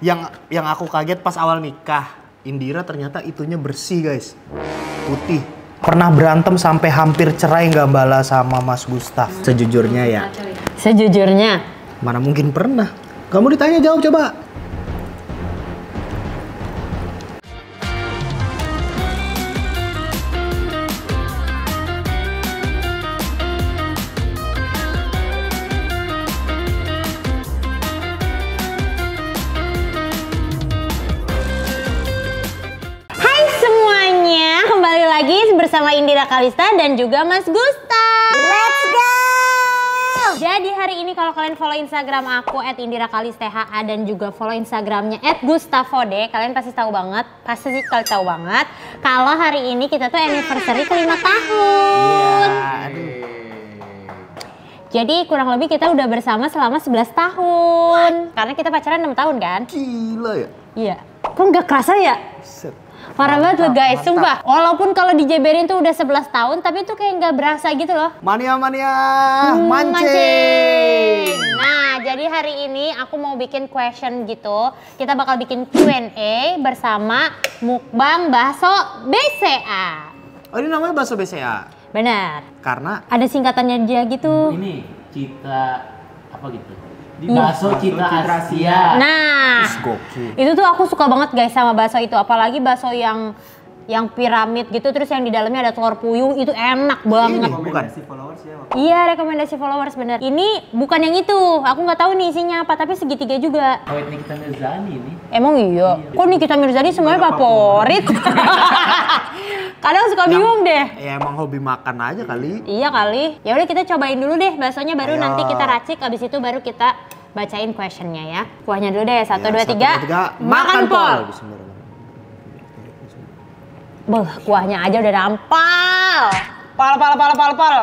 Yang aku kaget pas awal nikah, Indira ternyata itunya bersih guys, putih. Pernah berantem sampai hampir cerai nggak Bala sama Mas Gustaf? Sejujurnya ya. Sejujurnya. Mana mungkin pernah? Kamu ditanya jawab coba. Bersama Indira Kalista dan juga Mas Gustaf. Let's go! Jadi hari ini kalau kalian follow Instagram aku @indirakalistha dan juga follow Instagramnya @gustafode, kalian pasti tahu banget, kalau hari ini kita tuh anniversary ke 5 tahun. Jadi kurang lebih kita udah bersama selama 11 tahun. Karena kita pacaran 6 tahun kan? Gila ya? Iya. Kok nggak kerasa ya? Set. Parah banget loh guys, sumpah. Walaupun kalau dijeberin tuh udah 11 tahun, tapi tuh kayak nggak berasa gitu loh. Mania, mancing. Nah, jadi hari ini aku mau bikin question gitu. Kita bakal bikin Q&A bersama mukbang bakso BCA. Oh, ini namanya bakso BCA? Benar. Karena? Ada singkatannya dia gitu. Ini, Cita, apa gitu? Di bakso Cita Asia. Nah, itu tuh aku suka banget guys sama bakso itu. Apalagi bakso yang piramid gitu, terus yang di dalamnya ada telur puyuh, itu enak banget. Ini bukan? Followers ya. Iya, rekomendasi followers bener. Ini bukan yang itu, aku nggak tahu nih isinya apa, tapi segitiga juga. Awet Nikita Mirzani nih. Emang iya? Kok Nikita Mirzani semuanya favorit? Kadang suka bingung deh. Ya emang hobi makan aja kali. Iya kali. Ya udah kita cobain dulu deh baksonya, baru nanti kita racik, abis itu baru kita bacain questionnya ya. Kuahnya dulu deh, 1, 2, 3. Makan pol. Beuh, kuahnya aja udah nampal. Pal.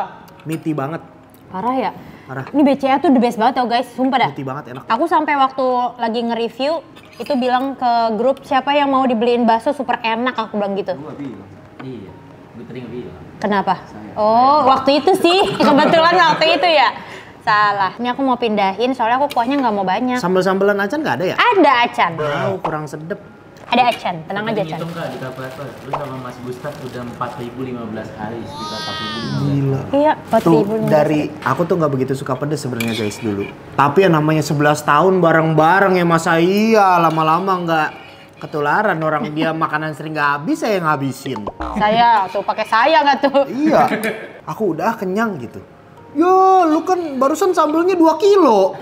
Miti banget. Parah ya? Parah. Ini BCA tuh the best banget tau guys, sumpah dah. Miti banget, enak. Aku sampai waktu lagi nge-review itu bilang ke grup siapa yang mau dibeliin bakso super enak, aku bilang gitu. Gua bilang. Iya, gue tadi bilang. Kenapa? Oh, waktu itu sih. Kebetulan waktu itu ya. Salah. Ini aku mau pindahin soalnya aku kuahnya nggak mau banyak. Sambal-sambalan acan nggak ada ya? Ada acan. Oh, kurang sedep. Ada acan, tenang aja Chan. Hitung nggak di kalkulator? Lu sama Mas Gustaf udah 4.015 hari, sekitar 4.015. Gila. Iya, Tuh 4.000. dari aku tuh nggak begitu suka pedes sebenarnya guys dulu. Tapi yang namanya 11 tahun bareng-bareng ya masa iya lama-lama nggak ketularan, orang dia makanan sering nggak habis saya ngabisin. Saya tuh pakai saya nggak tuh? Iya. Aku udah kenyang gitu. Yo, lu kan barusan sambelnya 2 kilo.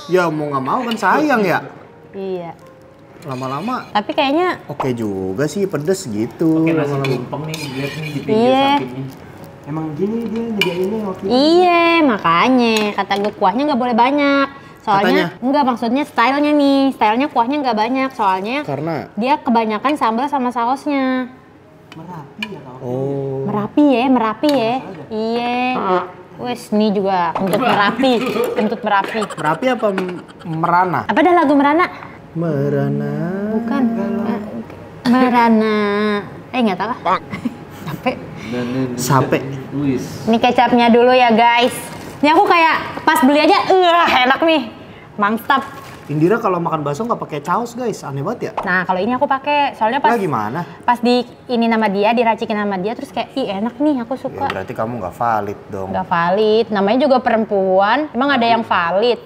Ya mau nggak mau kan sayang ya. Iya. Lama-lama Tapi kayaknya oke juga sih pedes gitu. Oke, nasi lama-lama. tumpeng nih, lihat nih di pinggir Iya. sampingnya. Emang gini dia nyediainnya waktu itu. iya, makanya kata gue kuahnya nggak boleh banyak. Soalnya enggak, maksudnya stylenya nih, stylenya kuahnya nggak banyak soalnya Karena dia kebanyakan sambal sama sausnya. Merapi ya kalau. oh Merapi ya. Iya. Wes nih juga kentut Merapi. Merapi apa merana? Apa dah lagu Merana? Merana. Bukan. Merana. Nggak tahu lah. Capek. Sape. Luis. Ini kecapnya dulu ya guys. Ini aku kayak pas beli aja, enak nih. Mantap. Indira kalau makan bakso nggak pakai saus guys, aneh banget ya. Nah kalau ini aku pakai, soalnya pas Lah gimana? pas di ini nama dia, diracikin nama dia, terus kayak ih enak nih, aku Ya suka. berarti kamu nggak valid dong. Nggak valid, namanya juga perempuan, emang ada yang valid.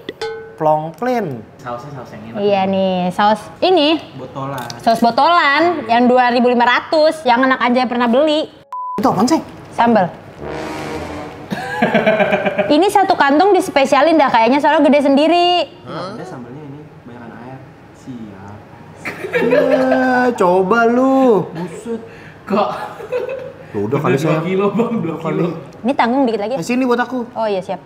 Plong plain. Sausnya saus yang enak. Iya nih, saus ini, Botolan. saus botolan yang 2.500, yang anak aja pernah beli. Itu apaan sih? Sambal. Ini satu kantong dispesialin dah kayaknya, soalnya gede sendiri. Ada sambelnya ini banyakan air. Siap. Coba lu. Buset. Kok? Tuh, udah kali 2 saya. kilo bang, 2 kilo. Ini tanggung dikit lagi. Sini buat aku. Oh iya siap.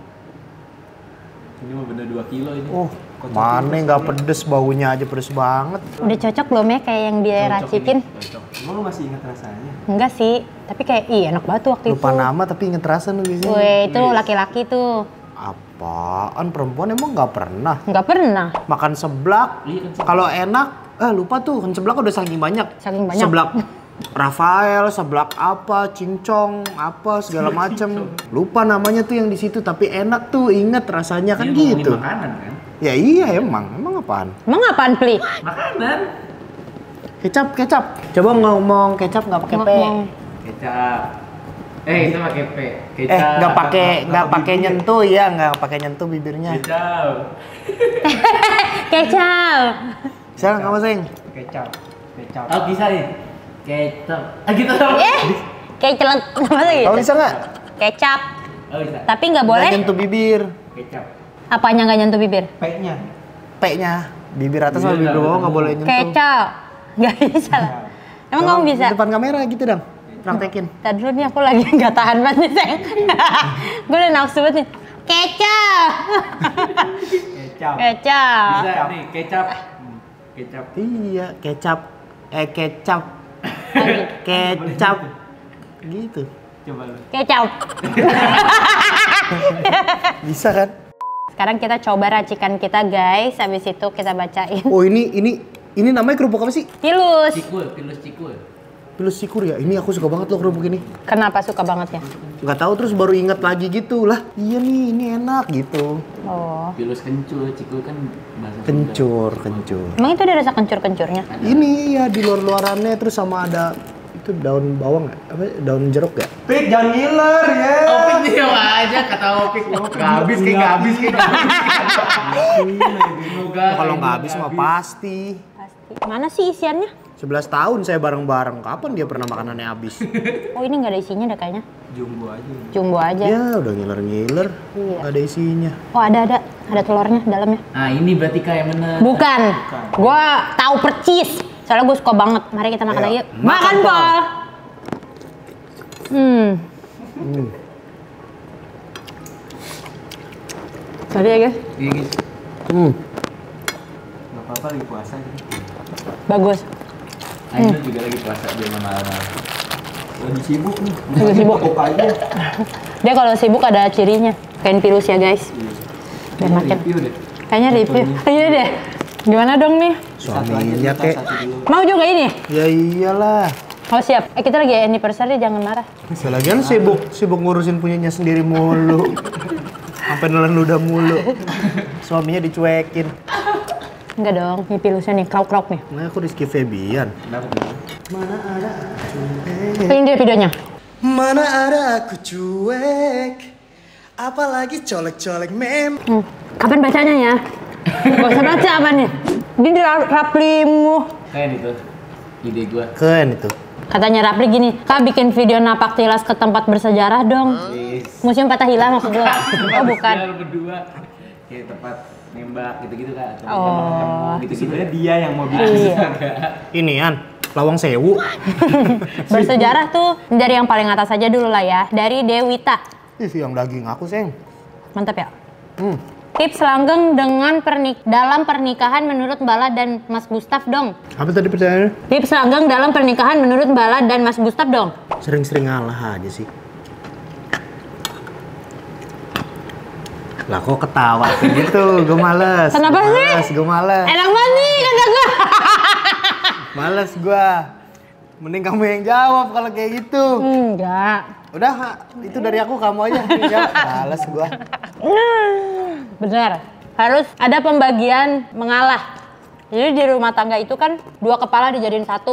Ini mah bener 2 kilo ini. Oh, mana nggak pedes, baunya aja pedes banget. Udah cocok belum ya kayak yang dia Cocok racikin? ini, cocok. Emang lu masih ingat rasanya? Enggak sih, tapi kayak enak banget tuh waktu Lupa itu. nama tapi inget rasa lu biasanya. Weh, itu laki-laki tuh. Apaan, perempuan emang nggak pernah Nggak pernah. makan seblak. Iya kan, Kalau enak, lupa tuh kan seblak udah saking banyak. Saking banyak. Seblak Rafael, seblak apa, cincong, apa segala macem. Lupa namanya tuh yang di situ, tapi enak tuh, inget rasanya kan Dia ngomongin gitu. makanan kan? Ya iya emang Emang apaan? Emang apaan, Pli? Makanan. Kecap, kecap. Coba ngomong kecap nggak pakai P. Kecap. Itu pakai P. Kecap. Nggak pakai nyentuh ya, nggak pakai nyentuh bibirnya. Kecap. Kecap. Sekarang kamu sing. Kecap. Kecap. Oh, bisa nih. Kecap. Gitu. Kecap. Masa gitu? Kamu bisa nggak? Kecap. Oh, bisa. Tapi nggak boleh. Nggak nyentuh bibir. Kecap. Apanya nggak nyentuh bibir? P-nya. P-nya. Bibir atas sama Bibir bibir bawah nggak boleh nyentuh. Kecap. Nggak bisa lah. Emang Coba kamu bisa? di depan kamera gitu dong. Praktekin. Tadi dulu nih aku lagi nggak tahan banget nih, sayang. Gue udah nafsu banget nih. Kecap. Kecap. Kecap. Bisa nih, kecap. Kecap. Iya, kecap. Kecap. Kecap. Gitu. Coba lu. Kecap. Bisa kan? Sekarang kita coba racikan kita, guys. Habis itu kita bacain. Oh, ini namanya kerupuk apa sih? Pilus. Cikul, pilus cikul. Pilus sikur ya. Ini aku suka banget loh kerupuk ini. Kenapa suka banget ya? Nggak tahu terus baru inget lagi gitu lah. Iya nih, ini enak gitu. Oh. Pilus kencur, cikul kan bahasa Kencur, kencur. Emang itu ada rasa kencur-kencurnya? Ini ya di luar-luarannya terus sama ada itu daun bawang nggak? Apa daun jeruk ya? Pik, jangan ngiler ya. Opik dia aja kata Opik. Nggak habis kayak. Kalau nggak habis mah pasti. Pasti. Mana sih isiannya? 11 tahun saya bareng-bareng. Kapan dia pernah makanannya habis? Oh, ini nggak ada isinya dah kayaknya. Jumbo aja. Jumbo aja. Ya udah ngiler-ngiler. Iya. Nggak ada isinya. Oh, ada telurnya dalamnya. Nah, ini berarti kayak bener. Bukan. Gua tahu percis. Soalnya gue suka banget. Mari kita makan Ayo. lagi. Makan, Makan, Pol. Pol. Sorry ya, guys. Iya, guys. Gak apa-apa lagi puasa gitu. Bagus. Aino juga lagi puasa dia malam-malam. Lagi sibuk nih. Lagi sibuk. Tutup aja. Dia kalau sibuk ada cirinya. Kain pilus ya, guys. Biar makin. Review deh. Kayaknya review. Iya deh. Gimana dong nih? Satu aja Suaminya kita, kek. satu dulu. Mau juga ini? Ya iyalah. Oh siap. Kita lagi anniversary, jangan marah. Selagian sibuk ngurusin punyanya sendiri mulu. Sampai nelen ludah mulu. Suaminya dicuekin. Enggak dong, ini pilusnya nih, krauk-krauk nih. Nah, aku Rizky Febian. Kenapa tuh? Ini dia videonya. Mana ada aku cuek, apalagi colek-colek mem. Kapan bacanya ya? Gak usah baca apa nih? Ini di Raplimu. Kayak itu. Ide gua. Keren itu. Katanya Rapli gini, Kak bikin video napak tilas ke tempat bersejarah dong. Yes. Museum Fathahillah maksud gue. Oh bukan. Biar berdua. Kayak tempat nembak gitu-gitu kan. Atau Oh. ketemu gitu-gitu. Sebenarnya dia yang mau bikin. Iya. Inian, Lawang Sewu. Bersejarah tuh dari yang paling atas aja dulu lah ya. Dari Dewita. Ih, yang daging aku, Seng. Mantap ya. Tips langgeng dalam pernikahan menurut Bala dan Mas Gustaf dong. Apa tadi pertanyaannya? Tips langgeng dalam pernikahan menurut Bala dan Mas Gustaf dong. Sering-sering ngalah aja sih. Lah kok ketawa kayak gitu? Gue males. Kenapa sih? Gue males. Enak banget nih kata gue. Males gue. Mending kamu yang jawab kalau kayak gitu. Enggak. Udah, itu dari aku, kamu aja. Jawab. Males gue. Bener. Harus ada pembagian mengalah. Jadi di rumah tangga itu kan 2 kepala dijadiin 1,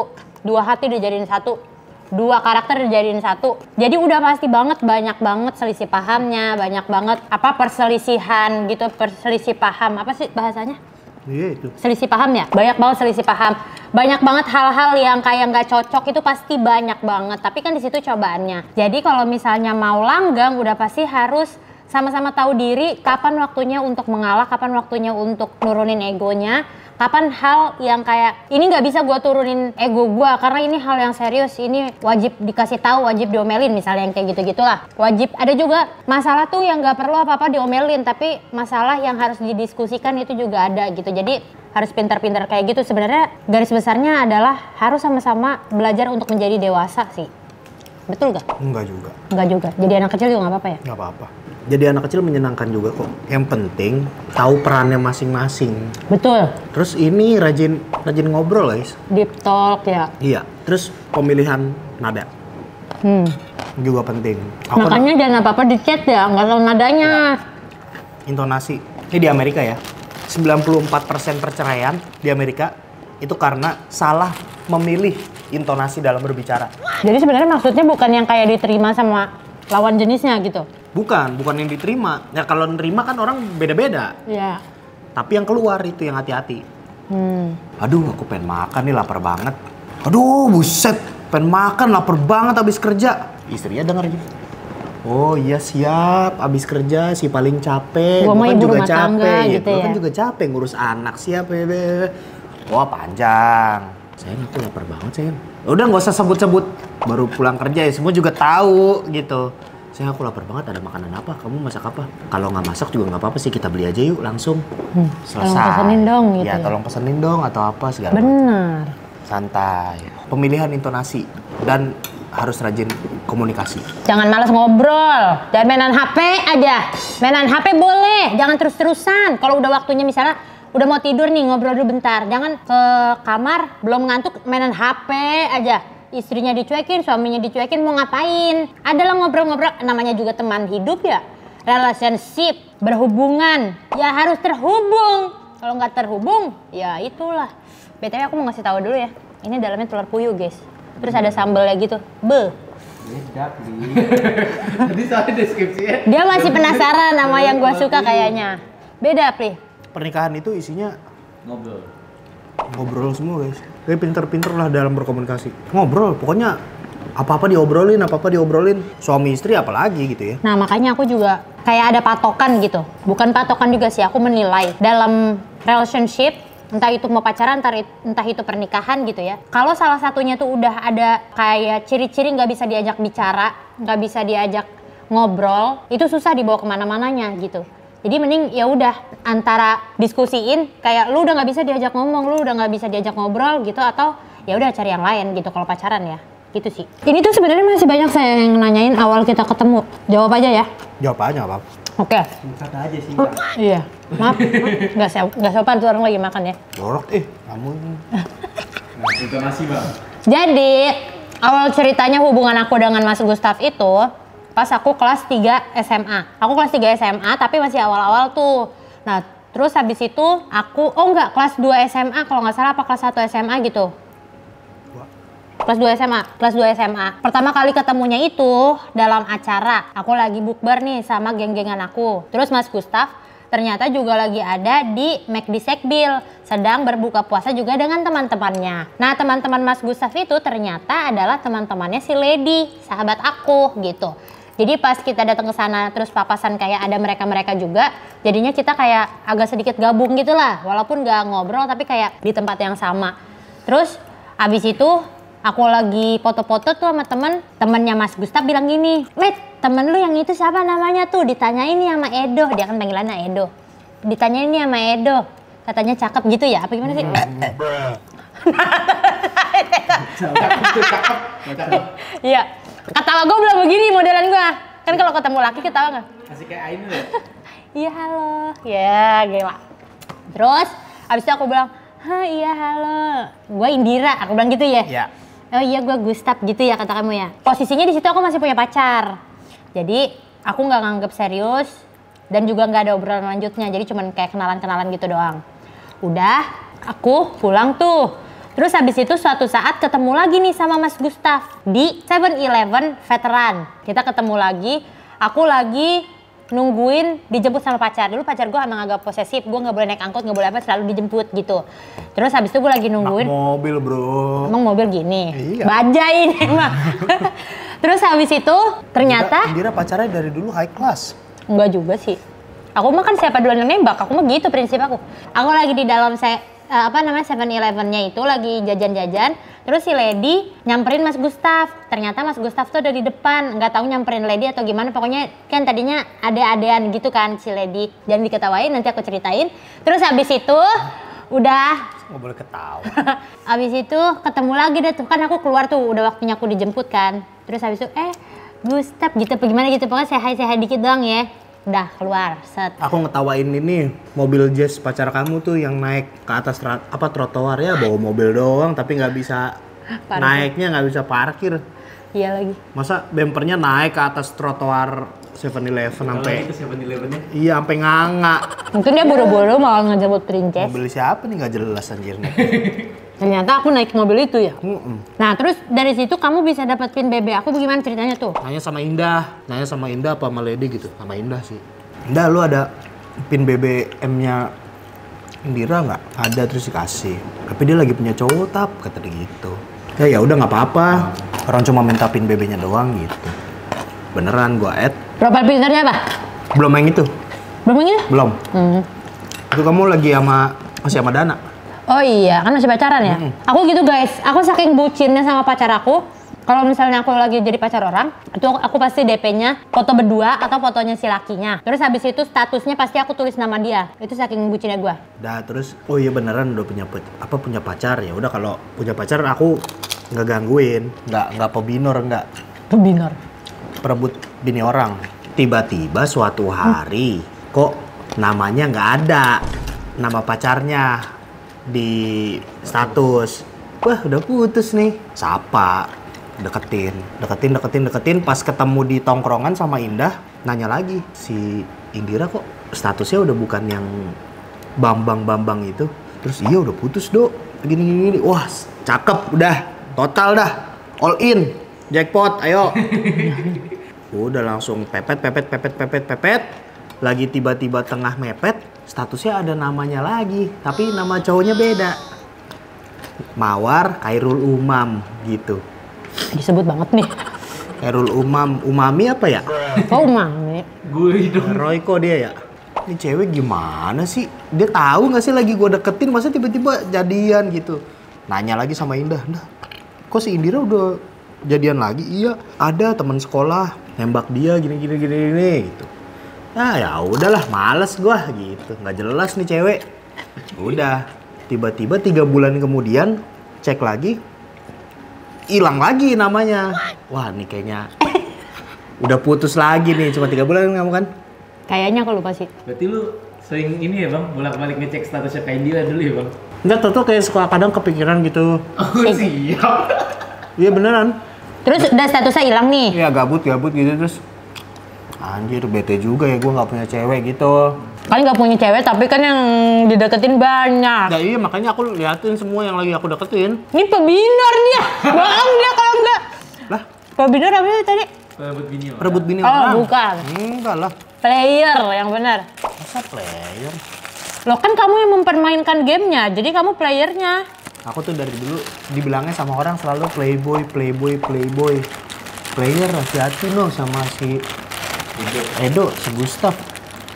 2 hati dijadiin 1, 2 karakter dijadiin 1. Jadi udah pasti banget banyak banget selisih pahamnya, banyak banget perselisihan gitu, perselisih paham. Apa sih bahasanya? Iya itu. Selisih paham ya? Banyak banget selisih paham. Banyak banget hal-hal yang kayak nggak cocok itu pasti banyak banget. Tapi kan di situ cobaannya. Jadi kalau misalnya mau langgeng udah pasti harus sama-sama tahu diri kapan waktunya untuk mengalah, kapan waktunya untuk nurunin egonya, kapan hal yang kayak ini nggak bisa gue turunin ego gue karena ini hal yang serius, ini wajib dikasih tahu, wajib diomelin misalnya yang kayak gitu-gitulah. Wajib ada juga masalah tuh yang nggak perlu apa-apa diomelin, tapi masalah yang harus didiskusikan itu juga ada gitu. Jadi harus pintar-pintar kayak gitu. Sebenarnya garis besarnya adalah harus sama-sama belajar untuk menjadi dewasa sih. Betul gak? Enggak juga. Enggak juga. Jadi anak kecil juga nggak apa-apa ya? Nggak apa-apa. Jadi anak kecil menyenangkan juga kok. Yang penting tahu perannya masing-masing. Betul. Terus ini rajin ngobrol guys. Deep talk ya. Iya. Terus pemilihan nada juga penting. Makanya jangan apa-apa di chat ya, nggak tahu nadanya. Intonasi. Ini di Amerika ya. 94% perceraian di Amerika itu karena salah memilih intonasi dalam berbicara. Jadi sebenarnya maksudnya bukan yang kayak diterima sama lawan jenisnya gitu. Bukan yang diterima. Ya kalau nerima kan orang beda-beda. Iya. Tapi yang keluar itu yang hati-hati. Aduh, aku pengen makan nih, lapar banget. Aduh, buset, pengen makan, lapar banget abis kerja. Istrinya denger gitu. Oh iya siap, abis kerja si paling capek. Gua mah kan ibu juga rumah tangga capek, gitu Gua ya. kan juga capek ngurus anak, siap ya. Wah panjang. Sayang aku lapar banget sayang. Udah nggak usah sebut-sebut. Baru pulang kerja ya semua juga tahu gitu. Sayang aku lapar banget, ada makanan apa? Kamu masak apa? Kalau nggak masak juga nggak apa-apa sih, kita beli aja yuk langsung. Selesai. Tolong pesenin dong gitu Ya ya. tolong pesenin dong atau apa segala macam. Benar. Santai. Pemilihan intonasi dan harus rajin komunikasi. Jangan malas ngobrol. Jangan mainan HP aja. Mainan HP boleh, jangan terus-terusan. Kalau udah waktunya misalnya udah mau tidur nih, ngobrol dulu bentar. Jangan ke kamar belum ngantuk mainan HP aja. Istrinya dicuekin, suaminya dicuekin, mau ngapain? Adalah ngobrol-ngobrol, namanya juga teman hidup ya. Relationship, berhubungan, ya harus terhubung. Kalau nggak terhubung, ya itulah. BTW aku mau ngasih tahu dulu ya. Ini dalamnya telur puyuh guys. Terus ada sambalnya gitu. Beda, Pri. Tadi soalnya deskripsinya. Dia masih penasaran sama yang gua suka kayaknya. Beda, Pri. Pernikahan itu isinya Ngobrol. semua guys. Kayak pinter-pinter lah dalam berkomunikasi. Ngobrol, pokoknya apa-apa diobrolin. Suami istri apalagi gitu ya. Nah, makanya aku juga kayak ada patokan gitu. Bukan patokan juga sih, aku menilai dalam relationship, entah itu mau pacaran, entah itu pernikahan gitu ya. Kalau salah satunya tuh udah ada kayak ciri-ciri nggak bisa diajak bicara, nggak bisa diajak ngobrol, itu susah dibawa kemana-mananya gitu. Jadi mending ya udah antara diskusiin kayak lu udah nggak bisa diajak ngomong, lu udah nggak bisa diajak ngobrol gitu, atau ya udah cari yang lain gitu kalau pacaran ya. Gitu sih. Ini tuh sebenarnya masih banyak saya yang nanyain awal kita ketemu. Jawab aja ya. Jawab aja apa? Oke. Singkat aja sih. Iya. Maaf. Nggak sopan tuh orang lagi makan ya. Jorok kamu. Nah, intonasi bang. Jadi awal ceritanya hubungan aku dengan Mas Gustaf itu pas aku kelas 3 SMA. Aku kelas 3 SMA tapi masih awal-awal tuh. Nah terus habis itu aku, kelas 2 SMA kalau nggak salah, apa kelas 1 SMA gitu. Kelas 2 SMA. Pertama kali ketemunya itu dalam acara. Aku lagi bukber nih sama geng-gengan aku. Terus Mas Gustaf ternyata juga lagi ada di McD Sekbil. Sedang berbuka puasa juga dengan teman-temannya. Nah teman-teman Mas Gustaf itu ternyata adalah teman-temannya si Lady, sahabat aku gitu. Jadi pas kita datang ke sana terus papasan kayak ada mereka-mereka juga. Jadinya kita kayak agak sedikit gabung gitu lah. Walaupun gak ngobrol tapi kayak di tempat yang sama. Terus abis itu aku lagi foto-foto tuh sama temennya Mas Gustaf bilang gini, "Let, temen lu yang itu siapa namanya tuh?" Ditanyain nih sama Edo, dia kan panggilannya Edo. Ditanyain nih sama Edo, katanya cakep gitu ya, apa gimana sih? Cakep. Iya, ketawa gue belum begini modelan gue. Kan kalau ketemu laki ketawa nggak? Masih kayak Ainu ya? Iya halo, ya gila. Terus abis itu aku bilang, iya halo, gue Indira, aku bilang gitu ya. Iya. Oh iya gue Gustaf gitu ya kata kamu ya. Posisinya di situ aku masih punya pacar. Jadi aku nggak nganggep serius dan juga nggak ada obrolan lanjutnya. Jadi cuman kayak kenalan-kenalan gitu doang. Udah, aku pulang tuh. Terus habis itu suatu saat ketemu lagi nih sama Mas Gustaf di 7-Eleven Veteran. Kita ketemu lagi, aku lagi nungguin dijemput sama pacar. Dulu pacar gue emang agak posesif, gue nggak boleh naik angkot, nggak boleh apa, selalu dijemput gitu. Terus habis itu gue lagi nungguin. Mobil bro. Emang mobil gini? Iya. Bajain emang. Terus habis itu ternyata Indira pacarnya dari dulu high class. enggak juga sih. Aku mah kan siapa duluan yang nembak, aku mah gitu prinsip aku. Aku lagi di dalam 7-Eleven-nya itu lagi jajan-jajan. Terus si Lady nyamperin Mas Gustaf. Ternyata Mas Gustaf tuh udah di depan. Nggak tahu nyamperin Lady atau gimana. Pokoknya kan tadinya ade-adean gitu kan si Lady. Jangan diketawain, nanti aku ceritain. Terus habis itu udah. Nggak boleh ketawa. Habis itu ketemu lagi deh tuh. Kan aku keluar tuh, udah waktunya aku dijemput kan. Terus habis itu Gustaf gitu bagaimana gitu. Pokoknya say hi dikit doang ya. Udah keluar, set. Aku ngetawain ini mobil Jazz pacar kamu tuh yang naik ke atas trotoar ya, bawa mobil doang tapi nggak bisa Parkir. naiknya, nggak bisa parkir. Iya lagi. Masa bempernya naik ke atas trotoar 7-Eleven Kalau sampai itu 7-Eleven-nya. iya sampai nganga. Mungkin dia buru-buru mau ngejemput princess. Mobil siapa nih nggak jelas anjir nih. Ternyata aku naik mobil itu ya. Nah terus dari situ kamu bisa dapetin BB aku gimana ceritanya tuh? Nanya sama Indah apa sama Lady gitu, sama Indah sih. Indah lu ada pin BBM-nya Indira nggak? Ada, terus dikasih. Tapi dia lagi punya cowok kata dia gitu. Ya udah nggak apa-apa. Orang cuma minta pin BB-nya doang gitu. Beneran gua add. Profile pinternya apa? Belum yang itu. Belum ini? Belum. Itu kamu lagi masih sama Dana. Oh iya, kan masih pacaran ya? Aku gitu guys, aku saking bucinnya sama pacar aku. Kalau misalnya aku lagi jadi pacar orang, itu aku pasti DP-nya foto berdua atau fotonya si lakinya. Terus habis itu statusnya pasti aku tulis nama dia. Itu saking bucinnya gua. Dah terus, oh iya beneran udah punya pacar ya. Udah kalau punya pacar aku nggak gangguin, nggak pebinor, nggak Pebinor. perebut bini orang. Tiba-tiba suatu hari kok namanya nggak ada, nama pacarnya di status. Wah udah putus nih. Sapa. Deketin, pas ketemu di tongkrongan sama Indah, nanya lagi, si Indira kok statusnya udah bukan yang Bambang itu. Terus iya udah putus dok, gini. Wah cakep, udah total dah, all in, jackpot, ayo. Udah langsung pepet. Lagi tiba-tiba tengah mepet, statusnya ada namanya lagi, tapi nama cowoknya beda. Mawar Khairul Umam gitu. Disebut banget nih. Khairul Umami apa ya? Oh mami. Gue dong. Roy kok dia ya? Ini cewek gimana sih? Dia tahu nggak sih lagi gue deketin, masa tiba-tiba jadian gitu? Nanya lagi sama Indah, kok si Indira udah jadian lagi? Iya, ada teman sekolah nembak dia gini gitu. Ya udahlah, males gue gitu, nggak jelas nih cewek. Udah, tiba-tiba 3 bulan kemudian cek lagi, hilang lagi namanya. Wah nih kayaknya udah putus lagi nih, cuma 3 bulan kamu kan? Kayaknya aku lupa sih. Berarti lu sering ini ya bang, bolak-balik ngecek statusnya kayak Indira dulu ya bang? Enggak, tuh kayak suka kadang kepikiran gitu. Oh siap. Iya beneran. Terus udah statusnya hilang nih. Iya gabut gitu terus. Anjir bete juga ya gue nggak punya cewek gitu. Kan nggak punya cewek tapi kan yang dideketin banyak. Nah iya makanya aku liatin semua yang lagi aku deketin. Ini pebinor dia. Bohong dia kalau enggak. Lah? Pebinor apa sih tadi? Perebut bini Oh orang. bukan. Enggak lah. Player yang benar. Masa player? Loh kan kamu yang mempermainkan gamenya, jadi kamu playernya. Aku tuh dari dulu dibilangnya sama orang selalu playboy. Player, hati-hati no sama si Edo, si Gustaf.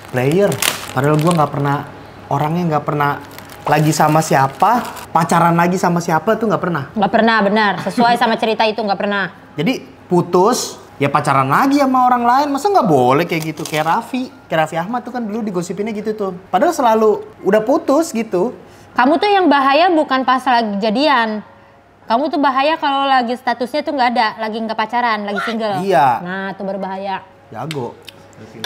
Player. Padahal gue nggak pernah, orangnya nggak pernah lagi sama siapa, pacaran lagi sama siapa tuh nggak pernah. Nggak pernah, benar. Sesuai sama cerita itu nggak pernah. Jadi putus, ya pacaran lagi sama orang lain. Masa nggak boleh kayak gitu? Kayak Raffi Ahmad tuh kan dulu digosipinnya gitu tuh. Padahal selalu udah putus gitu. Kamu tuh yang bahaya bukan pas lagi jadian. Kamu tuh bahaya kalau lagi statusnya tuh nggak ada, lagi nggak pacaran, lagi single. Iya. Nah, itu berbahaya. Jago.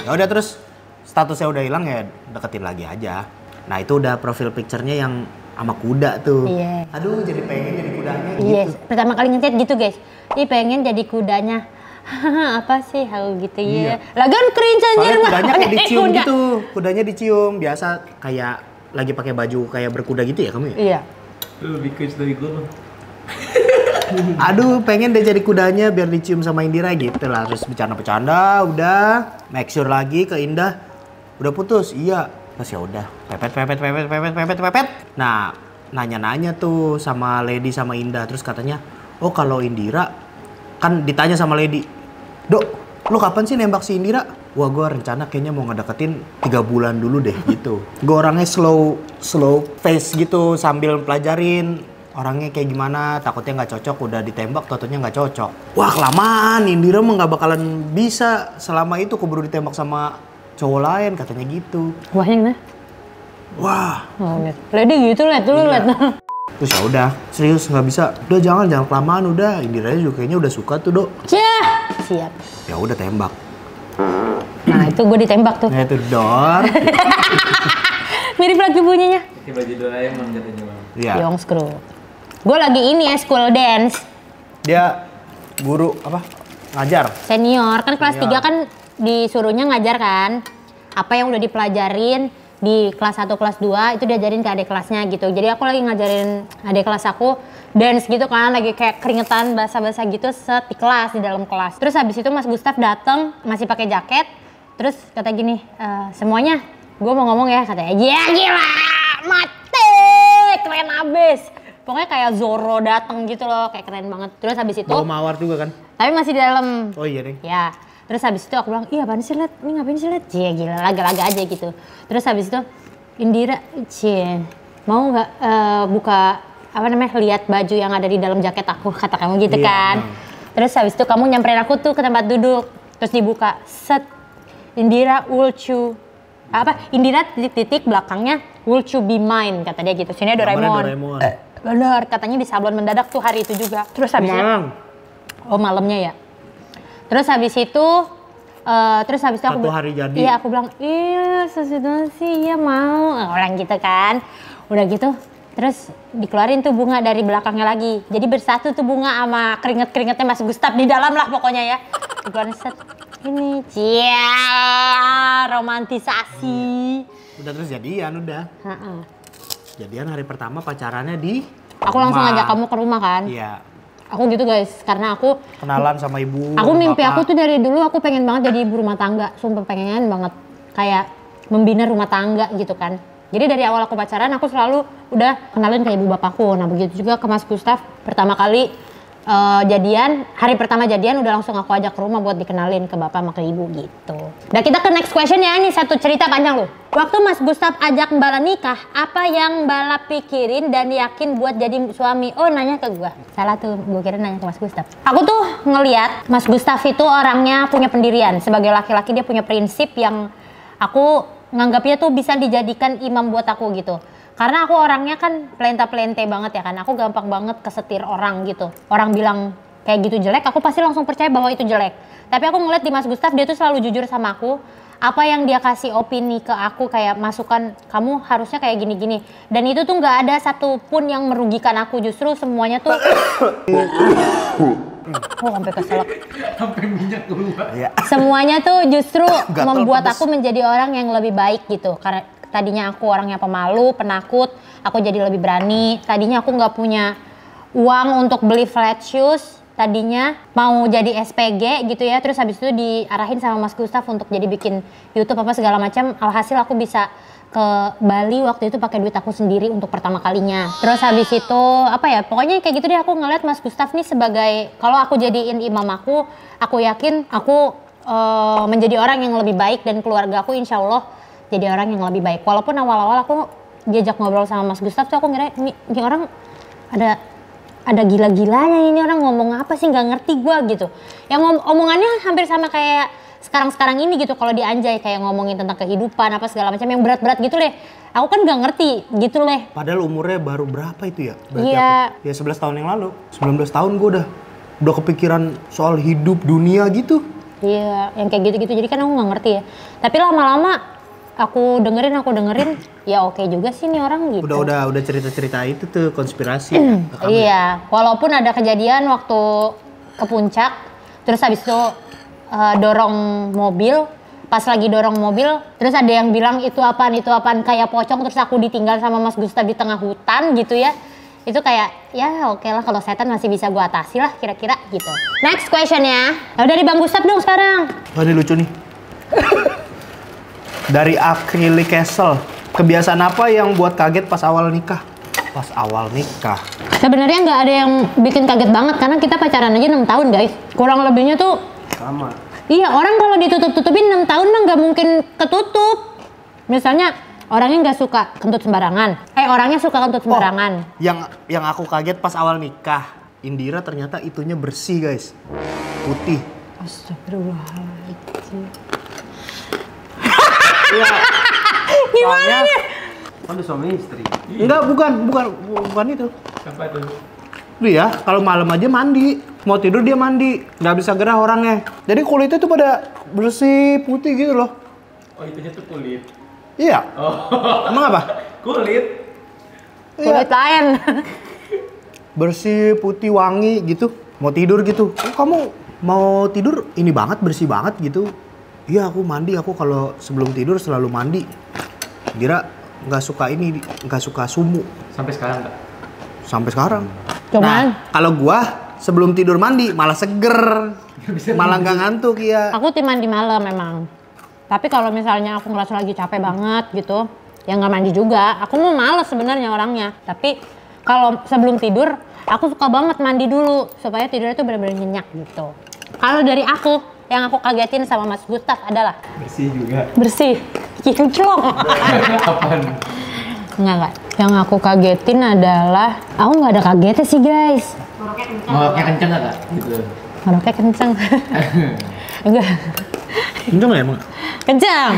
Ya udah terus statusnya udah hilang ya deketin lagi aja. Nah itu udah profil picture-nya yang sama kuda tuh. Iya. Aduh jadi pengen jadi kudanya Iya, gitu. pertama kali ngechat gitu guys. Ih pengen jadi kudanya. Apa sih hal gitu ya? Lagian cringe anjir Soalnya mah. kudanya kayak dicium Kuda. gitu. Kudanya dicium. Biasa kayak lagi pakai baju kayak berkuda gitu ya kamu ya? Iya. Lu lebih cringe dari gue bang. Aduh pengen deh jadi kudanya biar dicium sama Indira gitu lah. Terus bercanda-bercanda udah. Make sure lagi ke Indah. Udah putus? Iya. Terus ya udah. Pepet. Nah nanya-nanya tuh sama Lady sama Indah. Terus katanya, oh kalau Indira, kan ditanya sama Lady, Dok, lu kapan sih nembak si Indira? Wah gue rencana kayaknya mau ngedeketin 3 bulan dulu deh gitu. Gue orangnya slow face gitu sambil pelajarin orangnya kayak gimana, takutnya nggak cocok, udah ditembak totonya nggak cocok. Wah kelamaan, Indira mah nggak bakalan bisa selama itu keburu ditembak sama cowok lain katanya gitu. Wah yang mana? Wah. Oh, liat. Lady gitu liat dulu liat. Terus ya udah, serius nggak bisa. Udah jangan kelamaan udah. Indira juga kayaknya udah suka tuh, Dok. Cih, siap. Ya udah tembak. Nah itu gue ditembak tuh. Nah itu Dor. Mirip lagi bunyinya. Pakai baju Doraemon katanya bang. Iya. Yong screw. Gue lagi ini ya school dance. Dia guru apa? Ngajar. Senior kan kelas Senior. 3 kan disuruhnya ngajar kan. Apa yang udah dipelajarin di kelas 1, kelas 2 itu diajarin ke adik kelasnya gitu. Jadi aku lagi ngajarin adik kelas aku dance gitu kan, lagi kayak keringetan basah-basah gitu set di kelas, di dalam kelas. Terus habis itu Mas Gustaf datang masih pakai jaket, terus kata gini, semuanya gue mau ngomong ya, katanya, ya gila, mati, keren abis. Pokoknya kayak Zoro datang gitu loh, kayak keren banget. Terus habis itu Bawa mawar juga kan? tapi masih di dalam. Oh iya nih. Ya, terus habis itu aku bilang, iya apaan sih Let? Ini ngapain sih Let? Cie gila, laga-laga aja gitu. Terus habis itu, Indira, cie, mau nggak buka, apa namanya, lihat baju yang ada di dalam jaket aku, kata kamu gitu Iya, kan. Terus habis itu kamu nyamperin aku tuh ke tempat duduk, terus dibuka, set, Indira will you, Indira titik-titik belakangnya, will you be mine, kata dia gitu. Sini Gambarnya Doraemon. Doraemon. Bener, katanya di sablon mendadak tuh hari itu juga. Terus habis itu, oh malamnya ya. Terus habis itu aku Satu hari jadi. Iya, aku bilang, iya sesudah sih, iya mau. Orang gitu kan. Udah gitu, terus dikeluarin tuh bunga dari belakangnya lagi. Jadi bersatu tuh bunga sama keringet-keringetnya Mas Gustaf di dalam lah pokoknya ya. Dikeluarin set. Ini, cia, romantisasi. Udah terus jadian udah. Heeh. Jadian hari pertama pacarannya di Aku langsung rumah. ngajak kamu ke rumah kan. Iya. Aku gitu guys, karena aku Kenalan sama ibu. Aku mimpi bapak. aku tuh dari dulu aku pengen banget jadi ibu rumah tangga, sumpah pengen banget kayak membina rumah tangga gitu kan. Jadi dari awal aku pacaran aku selalu udah kenalin ke ibu bapakku. Nah begitu juga ke Mas Gustaf, pertama kali jadian, hari pertama jadian udah langsung aku ajak ke rumah buat dikenalin ke bapak sama ke ibu gitu. Nah kita ke next question ya, ini satu cerita panjang loh. Waktu Mas Gustaf ajak Mbak La nikah, apa yang Mbak La pikirin dan yakin buat jadi suami? Oh nanya ke gua, salah tuh, gua kira nanya ke Mas Gustaf. Aku tuh ngeliat Mas Gustaf itu orangnya punya pendirian, sebagai laki-laki dia punya prinsip yang aku nganggapnya tuh bisa dijadikan imam buat aku gitu. Karena aku orangnya kan pelenta-pelente banget ya kan, aku gampang banget kesetir orang gitu. Orang bilang kayak gitu jelek, aku pasti langsung percaya bahwa itu jelek. Tapi aku ngeliat di Mas Gustaf, dia tuh selalu jujur sama aku. Apa yang dia kasih opini ke aku kayak masukan, kamu harusnya kayak gini-gini. Dan itu tuh nggak ada satupun yang merugikan aku, justru semuanya tuh... Oh sampai keselak. Sampai minyak keluar. Iya. Semuanya tuh justru Gatal membuat pedes. aku menjadi orang yang lebih baik gitu. Karena tadinya aku orangnya pemalu, penakut, aku jadi lebih berani. Tadinya aku nggak punya uang untuk beli flat shoes. Tadinya mau jadi SPG gitu ya. Terus habis itu diarahin sama Mas Gustaf untuk jadi bikin YouTube apa segala macam. Alhasil aku bisa ke Bali waktu itu pakai duit aku sendiri untuk pertama kalinya. Terus habis itu apa ya, pokoknya kayak gitu deh, aku ngeliat Mas Gustaf nih sebagai, kalau aku jadiin imam aku yakin aku menjadi orang yang lebih baik dan keluarga aku insya Allah jadi orang yang lebih baik. Walaupun awal-awal aku diajak ngobrol sama Mas Gustaf tuh aku ngira ini orang ada gila-gilanya, ini orang ngomong apa sih, nggak ngerti gue gitu. Yang omongannya hampir sama kayak sekarang ini gitu, kalau di Anjay kayak ngomongin tentang kehidupan apa segala macam yang berat-berat gitu deh. Aku kan nggak ngerti gitu deh. Padahal umurnya baru berapa itu ya? Berarti Iya. aku, ya 11 tahun yang lalu. 19 tahun gue udah kepikiran soal hidup dunia gitu. Iya, yang kayak gitu-gitu. Jadi kan aku nggak ngerti ya. Tapi lama-lama aku dengerin, ya oke juga sih nih orang gitu. Udah cerita-cerita itu tuh konspirasi. Ya, ke kamu ya? Iya, walaupun ada kejadian waktu ke puncak, terus habis itu dorong mobil, pas lagi dorong mobil, terus ada yang bilang itu apaan kayak pocong, terus aku ditinggal sama Mas Gustaf di tengah hutan gitu ya. Itu kayak ya oke lah, kalau setan masih bisa gua atasi lah kira-kira gitu. Next question ya. Lalu dari Bang Gustaf dong sekarang. Wah ini lucu nih. Dari Acrylic Castle, kebiasaan apa yang buat kaget pas awal nikah? Pas awal nikah. Sebenarnya nggak ada yang bikin kaget banget karena kita pacaran aja 6 tahun guys. Kurang lebihnya tuh Sama. iya, orang kalau ditutup-tutupin 6 tahun mah nggak mungkin ketutup. Misalnya orangnya nggak suka kentut sembarangan. Orangnya suka kentut sembarangan. Yang aku kaget pas awal nikah, Indira ternyata itunya bersih guys, putih. Astagfirullahaladzim. Iya. Gimana nih? Kan udah suami istri. Enggak, bukan itu. Apa tuh? Dia kalau malam aja mandi, mau tidur dia mandi, nggak bisa gerah orangnya. Jadi kulitnya tuh pada bersih putih gitu loh. Oh itunya tuh kulit. Iya. Oh. Emang apa? Kulit. Kulit lain. Bersih putih wangi gitu. Mau tidur gitu. Oh, kamu mau tidur ini banget bersih banget gitu. Iya aku mandi, aku kalau sebelum tidur selalu mandi. Indira nggak suka ini, nggak suka sumu Sampai sekarang nggak? sampai sekarang. Cuman Nah, kalau gua sebelum tidur mandi malah seger, malah nggak ngantuk ya. aku tim mandi malam memang. Tapi kalau misalnya aku ngerasa lagi capek banget gitu, ya nggak mandi juga. Aku mau males sebenarnya orangnya. Tapi kalau sebelum tidur, aku suka banget mandi dulu supaya tidurnya tuh benar-benar nyenyak gitu. Kalau dari aku, yang aku kagetin sama Mas Gustaf adalah Bersih juga. bersih, kinclong. Apaan? Enggak. Yang aku kagetin adalah, aku nggak ada kagetnya sih guys. Ngoroknya kenceng nggak kak? Gitu. Ngoroknya kenceng. Enggak. Kenceng nggak emang? Kencang.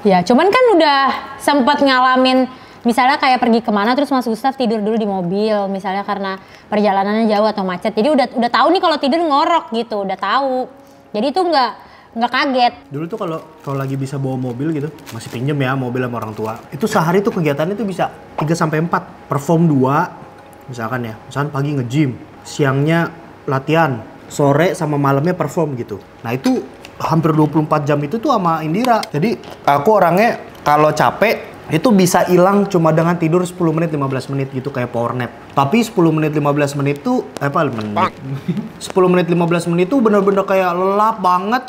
Ya, cuman kan udah sempat ngalamin misalnya kayak pergi kemana terus Mas Gustaf tidur dulu di mobil, misalnya karena perjalanannya jauh atau macet. Jadi udah tahu nih kalau tidur ngorok gitu, udah tahu. Jadi itu nggak kaget. Dulu tuh kalau lagi bisa bawa mobil gitu, masih pinjem ya mobil sama orang tua. Itu sehari tuh kegiatannya tuh bisa 3 sampai 4. Perform 2 misalkan ya. Misalkan pagi nge-gym, siangnya latihan, sore sama malamnya perform gitu. Nah, itu hampir 24 jam itu tuh sama Indira. Jadi aku orangnya kalau capek itu bisa hilang cuma dengan tidur 10 menit 15 menit gitu kayak power nap. Tapi 10 menit 15 menit tuh 10 menit 15 menit tuh bener-bener kayak lelap banget.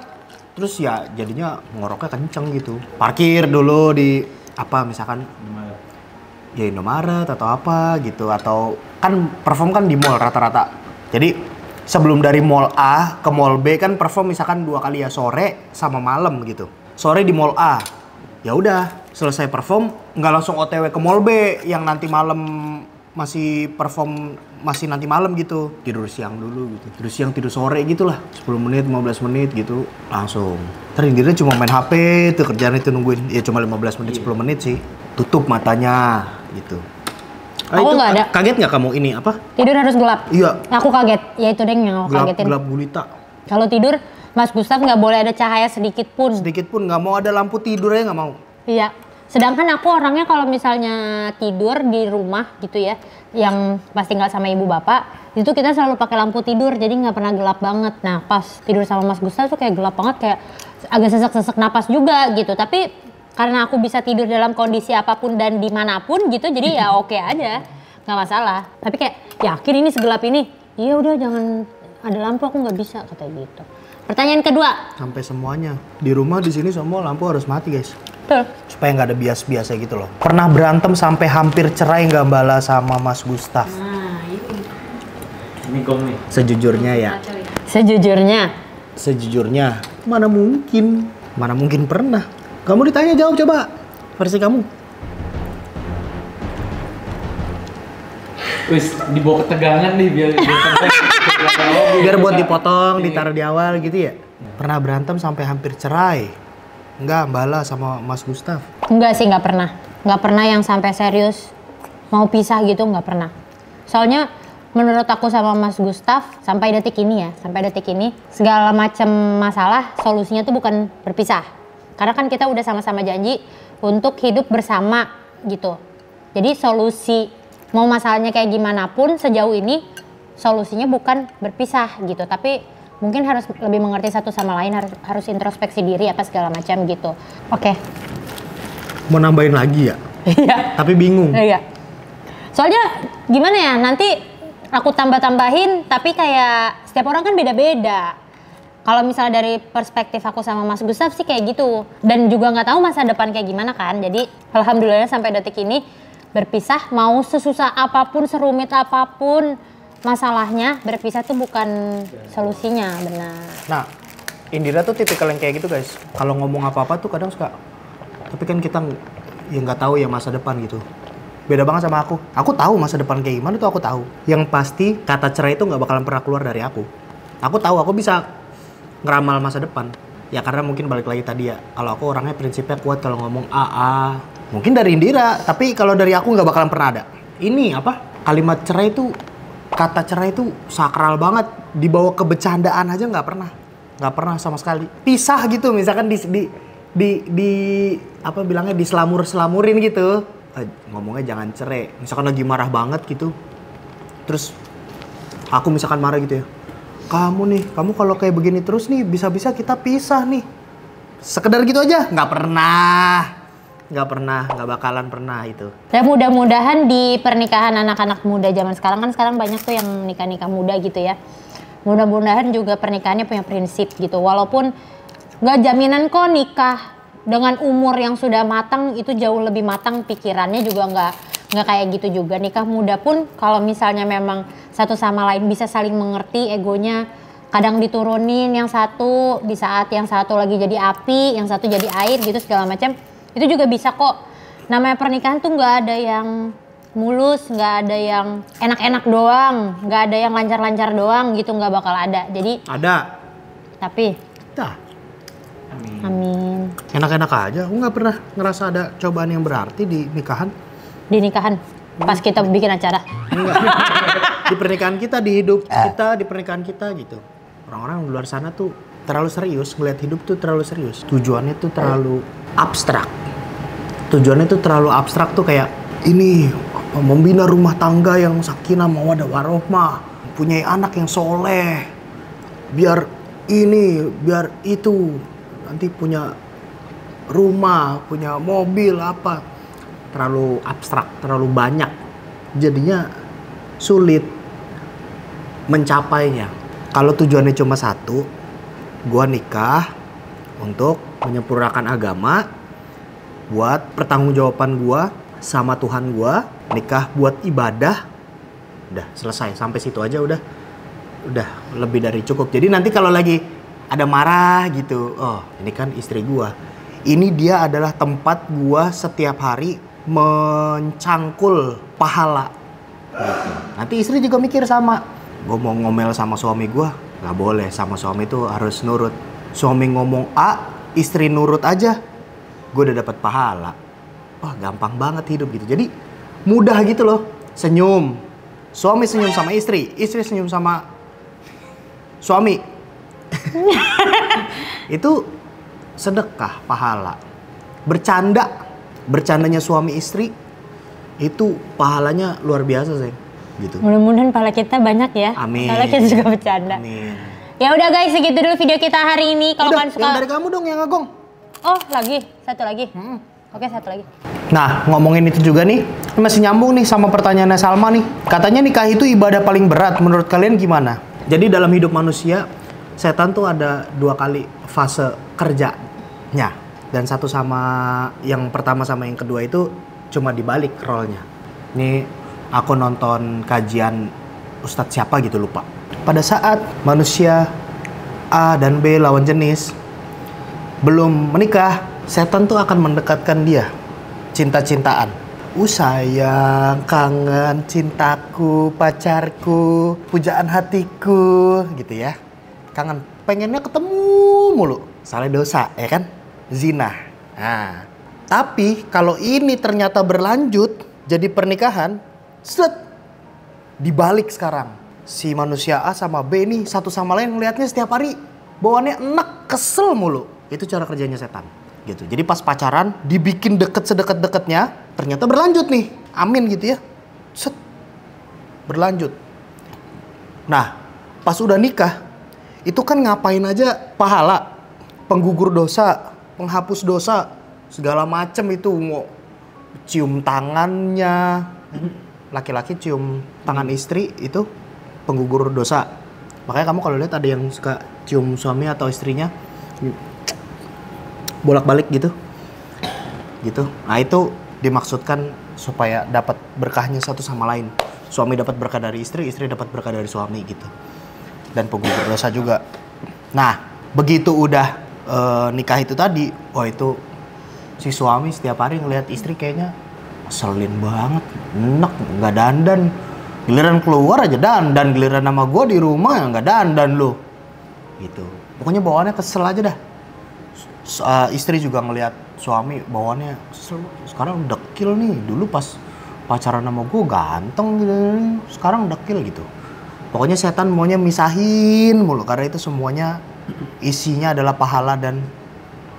Terus ya jadinya ngoroknya kenceng gitu. Parkir dulu di apa misalkan ya Indomaret atau apa gitu, atau kan perform kan di mall rata-rata. Jadi sebelum dari mall A ke mall B kan perform misalkan 2 kali ya, sore sama malam gitu. Sore di mall A, ya udah selesai perform nggak langsung OTW ke mall B yang nanti malam masih perform, masih nanti malam gitu. Tidur siang dulu gitu, tidur siang tidur sore gitulah, 10 menit 15 menit gitu langsung. Terindirnya cuma main HP tuh, kerjaan itu nungguin ya cuma 15 menit 10 menit sih, tutup matanya gitu. Aku Itu nggak ada. Kaget nggak kamu ini apa? Tidur harus gelap. Iya. Aku kaget. Ya itu deh yang aku kagetin. Gelap gulita. Kalau tidur, Mas Gustaf nggak boleh ada cahaya sedikit pun. Sedikit pun nggak mau ada lampu tidur aja nggak mau. Iya. Sedangkan aku orangnya kalau misalnya tidur di rumah gitu ya, yang pas tinggal sama ibu bapak, itu kita selalu pakai lampu tidur, jadi nggak pernah gelap banget. Nah pas tidur sama Mas Gustaf tuh kayak gelap banget, kayak agak sesek-sesek napas juga gitu. Tapi karena aku bisa tidur dalam kondisi apapun dan dimanapun gitu, jadi ya oke aja, nggak masalah. Tapi kayak yakin ini segelap ini? Iya udah jangan ada lampu, aku nggak bisa kata gitu. Pertanyaan kedua. Sampai semuanya di rumah di sini semua lampu harus mati guys. Betul. Supaya nggak ada bias-biasnya gitu loh. Pernah berantem sampai hampir cerai nggak Bala sama Mas Gustaf? Ini gong nih. Sejujurnya ya. Sejujurnya. Mana mungkin pernah. Kamu ditanya jawab coba versi kamu. Wis dibawa ketegangan nih biar Biar buat dipotong, ditaruh di awal gitu ya. Pernah berantem sampai hampir cerai? Enggak, Bala sama Mas Gustaf. Enggak sih, nggak pernah. Nggak pernah yang sampai serius mau pisah gitu, nggak pernah. Soalnya menurut aku sama Mas Gustaf sampai detik ini segala macam masalah solusinya tuh bukan berpisah. Karena kan kita udah sama-sama janji untuk hidup bersama gitu. Jadi solusi mau masalahnya kayak gimana pun sejauh ini solusinya bukan berpisah gitu, tapi mungkin harus lebih mengerti satu sama lain, harus introspeksi diri apa segala macam gitu. Oke. Mau nambahin lagi ya? Iya. Tapi bingung. Iya. Soalnya gimana ya, nanti aku tambah-tambahin tapi kayak setiap orang kan beda-beda. Kalau misalnya dari perspektif aku sama Mas Gustaf sih kayak gitu. Dan juga nggak tahu masa depan kayak gimana kan. Jadi alhamdulillah sampai detik ini berpisah, mau sesusah apapun, serumit apapun masalahnya, berpisah tuh bukan solusinya, benar. Nah, Indira tuh tipikal yang kayak gitu guys. Kalau ngomong apa-apa tuh kadang suka, tapi kan kita ya nggak tahu ya masa depan gitu. Beda banget sama aku. Aku tahu masa depan kayak gimana tuh, aku tahu. Yang pasti kata cerai itu nggak bakalan pernah keluar dari aku. Aku tahu, aku bisa ngeramal masa depan. Ya karena mungkin balik lagi tadi ya. Kalau aku orangnya prinsipnya kuat kalau ngomong AA. Mungkin dari Indira, tapi kalau dari aku nggak bakalan pernah ada. Ini apa? Kalimat cerai itu, kata cerai itu sakral banget. Dibawa ke bercandaan aja nggak pernah sama sekali. Pisah gitu, misalkan di apa bilangnya, diselamurin gitu. Ngomongnya jangan cerai. Misalkan lagi marah banget gitu. Terus aku misalkan marah gitu ya. Kamu kalau kayak begini terus nih bisa-bisa kita pisah nih. Sekedar gitu aja? Nggak pernah, nggak bakalan pernah itu. Dan mudah-mudahan di pernikahan anak-anak muda zaman sekarang banyak tuh yang nikah muda gitu ya. Mudah-mudahan juga pernikahannya punya prinsip gitu. Walaupun nggak jaminan kok nikah dengan umur yang sudah matang itu jauh lebih matang, pikirannya juga nggak kayak gitu juga. Nikah muda pun kalau misalnya memang satu sama lain bisa saling mengerti, egonya kadang diturunin yang satu di saat yang satu lagi jadi api, yang satu jadi air gitu segala macam. Itu juga bisa kok. Namanya pernikahan tuh nggak ada yang mulus, nggak ada yang enak-enak doang, nggak ada yang lancar-lancar doang gitu, nggak bakal ada. Jadi Ada. tapi Dah. amin. Enak-enak aja. Aku nggak pernah ngerasa ada cobaan yang berarti di nikahan. Di nikahan pas kita bikin acara. Enggak. Di pernikahan kita, di hidup kita, di pernikahan kita gitu. Orang-orang di luar sana tuh terlalu serius, ngeliat hidup tuh terlalu serius. Tujuannya tuh terlalu abstrak. Tujuannya tuh terlalu abstrak tuh kayak ini membina rumah tangga yang sakinah mawaddah warohmah, punya anak yang soleh, biar ini, biar itu, nanti punya rumah, punya mobil apa. Terlalu abstrak, terlalu banyak. Jadinya sulit mencapainya. Kalau tujuannya cuma satu, gua nikah untuk menyempurnakan agama, buat pertanggungjawaban gua sama Tuhan gua, nikah buat ibadah, udah selesai sampai situ aja udah lebih dari cukup. Jadi nanti kalau lagi ada marah gitu, oh ini kan istri gua, ini dia adalah tempat gua setiap hari mencangkul pahala. Gitu. Nanti istri juga mikir sama, gue mau ngomel sama suami gue, nggak boleh, sama suami itu harus nurut. Suami ngomong A, istri nurut aja, gue udah dapat pahala. Wah gampang banget hidup gitu. Jadi mudah gitu loh, senyum. Suami senyum sama istri senyum sama suami. Itu sedekah pahala. Bercandanya suami istri itu pahalanya luar biasa sih gitu. Mudah-mudahan pahala kita banyak ya. Amin. Pahala kita juga bercanda. Amin. Ya udah guys, segitu dulu video kita hari ini. Kalau kalian suka, yang dari kamu dong yang ngagong. oh lagi satu lagi. Oke, satu lagi. Nah, ngomongin itu juga nih, masih nyambung nih sama pertanyaannya Salma nih. Katanya nikah itu ibadah paling berat, menurut kalian gimana? Jadi dalam hidup manusia, setan tuh ada 2 kali fase kerjanya. Dan satu sama yang pertama sama yang kedua itu cuma dibalik role-nya. Ini aku nonton kajian Ustadz siapa gitu lupa. Pada saat manusia A dan B lawan jenis belum menikah, setan tuh akan mendekatkan dia cinta-cintaan. Sayang, kangen, cintaku, pacarku, pujaan hatiku gitu ya. Kangen, pengennya ketemu mulu. Salah dosa ya kan? Zina. Nah, tapi kalau ini ternyata berlanjut jadi pernikahan, dibalik sekarang. Si manusia A sama B nih satu sama lain ngelihatnya setiap hari bawaannya enak, kesel mulu. Itu cara kerjanya setan. Gitu. Jadi pas pacaran dibikin deket sedekat-dekatnya, ternyata berlanjut nih. Amin gitu ya. Berlanjut. Nah, pas udah nikah, itu kan ngapain aja pahala, penggugur dosa, penghapus dosa, segala macem itu. Mau cium tangannya, laki-laki cium tangan istri itu penggugur dosa. Makanya kamu kalau lihat ada yang suka cium suami atau istrinya bolak-balik gitu. Nah itu dimaksudkan supaya dapat berkahnya satu sama lain. Suami dapat berkah dari istri, istri dapat berkah dari suami gitu. Dan penggugur dosa juga. Nah begitu udah nikah itu tadi, wah itu si suami setiap hari ngelihat istri kayaknya ngeselin banget, enak, nggak dandan. Giliran keluar aja dandan, giliran sama gue di rumah nggak dandan lo. Gitu. Pokoknya bawaannya kesel aja dah. Istri juga ngelihat suami bawaannya kesel. Sekarang dekil nih. Dulu pas pacaran sama gue ganteng gitu. Sekarang dekil gitu. Pokoknya setan maunya misahin mulu. Karena itu semuanya isinya adalah pahala dan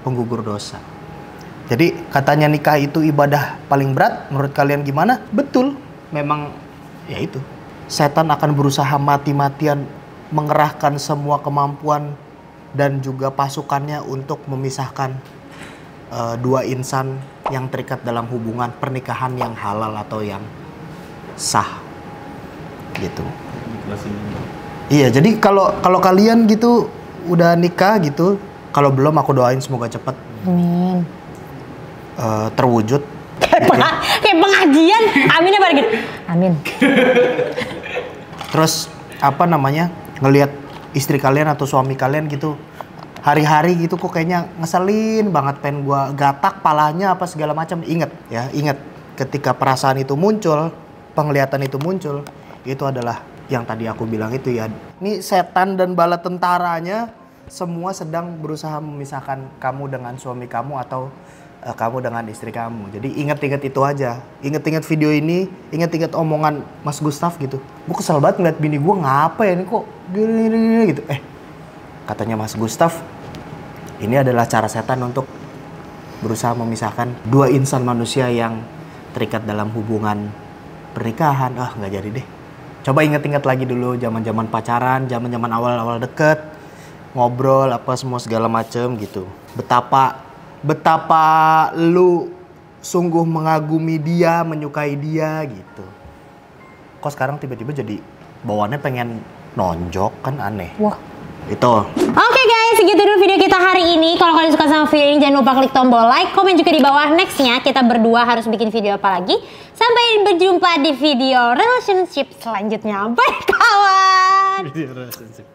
penggugur dosa. Jadi katanya nikah itu ibadah paling berat. Menurut kalian gimana? Betul. Memang ya itu. Setan akan berusaha mati-matian mengerahkan semua kemampuan dan juga pasukannya untuk memisahkan dua insan yang terikat dalam hubungan pernikahan yang halal atau yang sah gitu. Iya, jadi kalau kalian gitu udah nikah gitu, kalau belum aku doain semoga cepet Amin. Terwujud. Kayak pengajian, aminnya pada gitu. Amin. Terus apa namanya, ngelihat istri kalian atau suami kalian gitu hari-hari gitu kok kayaknya ngeselin banget, pengen gua gatak palanya apa segala macam. Ingat ketika perasaan itu muncul, penglihatan itu muncul, itu adalah yang tadi aku bilang itu ya. Ini setan dan bala tentaranya semua sedang berusaha memisahkan kamu dengan suami kamu atau kamu dengan istri kamu. Jadi ingat-ingat itu aja. Ingat-ingat video ini, ingat-ingat omongan Mas Gustaf gitu. Gue kesel banget ngeliat bini gue ngapa ya ini kok gini gitu. Katanya Mas Gustaf, ini adalah cara setan untuk berusaha memisahkan dua insan manusia yang terikat dalam hubungan pernikahan. Nggak jadi deh. Coba ingat-ingat lagi dulu zaman-zaman pacaran, zaman-zaman awal-awal deket, ngobrol apa semua segala macem gitu. Betapa lu sungguh mengagumi dia, menyukai dia gitu. Kok sekarang tiba-tiba jadi bawaannya pengen nonjok, kan aneh. Wah. Itu. Oke guys, segitu dulu video kita hari ini. Kalau kalian suka sama video ini jangan lupa klik tombol like, komen juga di bawah. Nextnya kita berdua harus bikin video apa lagi. Sampai berjumpa di video relationship selanjutnya. Bye kawan. Video relationship.